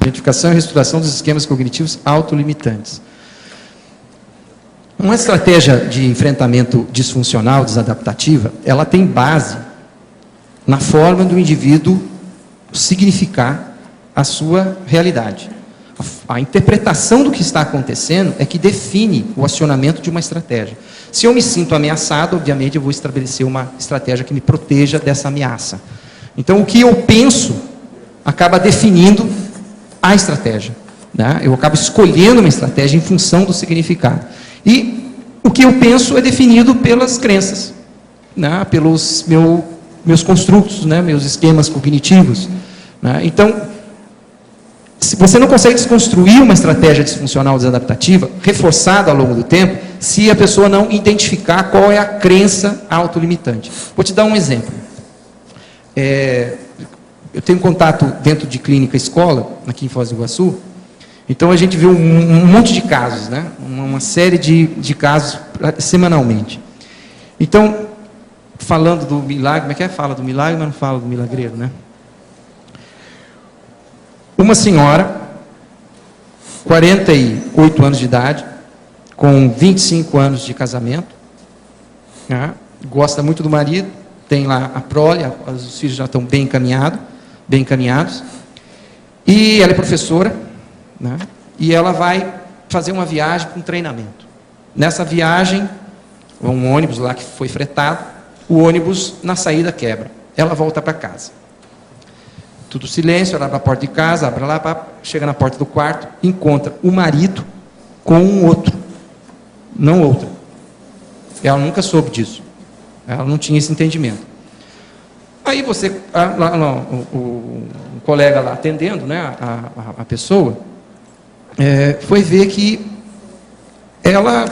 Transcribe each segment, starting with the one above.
Identificação e reestruturação dos esquemas cognitivos autolimitantes. Uma estratégia de enfrentamento disfuncional, desadaptativa, ela tem base na forma do indivíduo significar a sua realidade. A interpretação do que está acontecendo é que define o acionamento de uma estratégia. Se eu me sinto ameaçado, obviamente eu vou estabelecer uma estratégia que me proteja dessa ameaça. Então, o que eu penso acaba definindo a estratégia, né? Eu acabo escolhendo uma estratégia em função do significado. E o que eu penso é definido pelas crenças, né? Pelos meus construtos, né? Meus esquemas cognitivos, né? Então, se você não consegue desconstruir uma estratégia disfuncional desadaptativa, reforçada ao longo do tempo, se a pessoa não identificar qual é a crença autolimitante. Vou te dar um exemplo. Eu tenho contato dentro de clínica escola, aqui em Foz do Iguaçu, então a gente vê um monte de casos, né? Uma série de casos semanalmente. Então, falando do milagre, como é que é? Fala do milagre, mas não fala do milagreiro, né? Uma senhora, 48 anos de idade, com 25 anos de casamento, né? Gosta muito do marido, tem lá a prole, os filhos já estão bem encaminhados, e ela é professora, né? E ela vai fazer uma viagem para um treinamento. Nessa viagem, um ônibus lá que foi fretado, o ônibus na saída quebra, ela volta para casa. Tudo silêncio, ela abre a porta de casa, abre lá, chega na porta do quarto, encontra o marido com um outro, não outra. Ela nunca soube disso. Ela não tinha esse entendimento. Aí você, o colega lá atendendo, né, a pessoa, foi ver que ela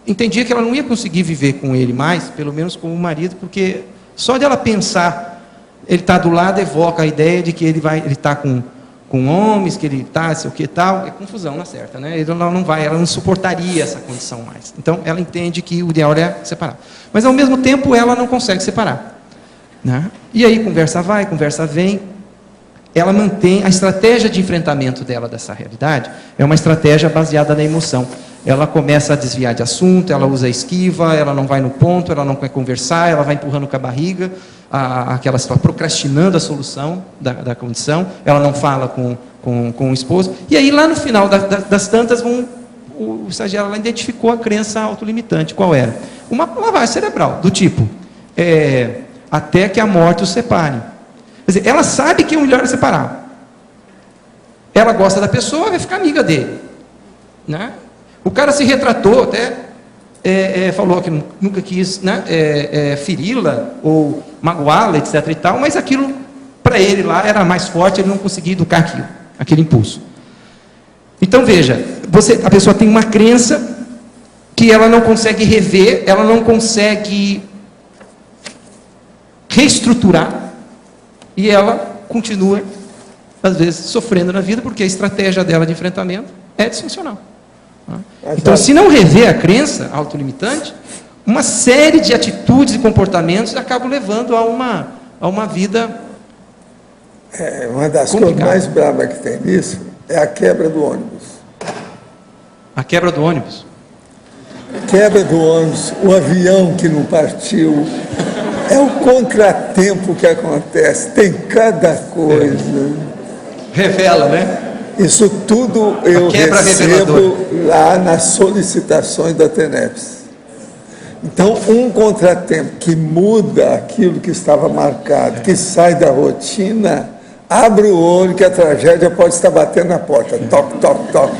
entendia que ela não ia conseguir viver com ele mais, pelo menos como marido, porque só de ela pensar, ele está do lado, evoca a ideia de que ele está com homens, que ele está, sei o que tal, é confusão, não acerta, né? Ela não suportaria essa condição mais. Então, ela entende que o ideal é separar. Mas, ao mesmo tempo, ela não consegue separar, né? E aí, conversa vai, conversa vem, ela mantém, a estratégia de enfrentamento dela dessa realidade, é uma estratégia baseada na emoção. Ela começa a desviar de assunto, ela usa a esquiva, ela não vai no ponto, ela não quer conversar, ela vai empurrando com a barriga, aquela situação, procrastinando a solução da condição, ela não fala com o esposo, e aí lá no final das tantas, o estagiário lá identificou a crença autolimitante. Qual era? Uma lavagem cerebral, do tipo, até que a morte os separe. Quer dizer, ela sabe que é melhor separar. Ela gosta da pessoa, vai ficar amiga dele, né? O cara se retratou até, falou que nunca quis, né, feri-la ou magoá-la, etc. e tal, mas aquilo para ele lá era mais forte, ele não conseguia educar aquele impulso. Então veja, a pessoa tem uma crença que ela não consegue rever, ela não consegue reestruturar, e ela continua, às vezes, sofrendo na vida, porque a estratégia dela de enfrentamento é disfuncional. Então, se não rever a crença autolimitante, uma série de atitudes e comportamentos acabam levando a uma vida uma das complicada. coisas mais bravas que tem nisso é a quebra do ônibus. A quebra do ônibus. Quebra do ônibus, o avião que não partiu, é o contratempo que acontece, tem cada coisa. Revela, né? Isso tudo eu recebo lá nas solicitações da TENEPS. Então, um contratempo que muda aquilo que estava marcado, que sai da rotina, abre o olho que a tragédia pode estar batendo na porta. Toc, toc, toc.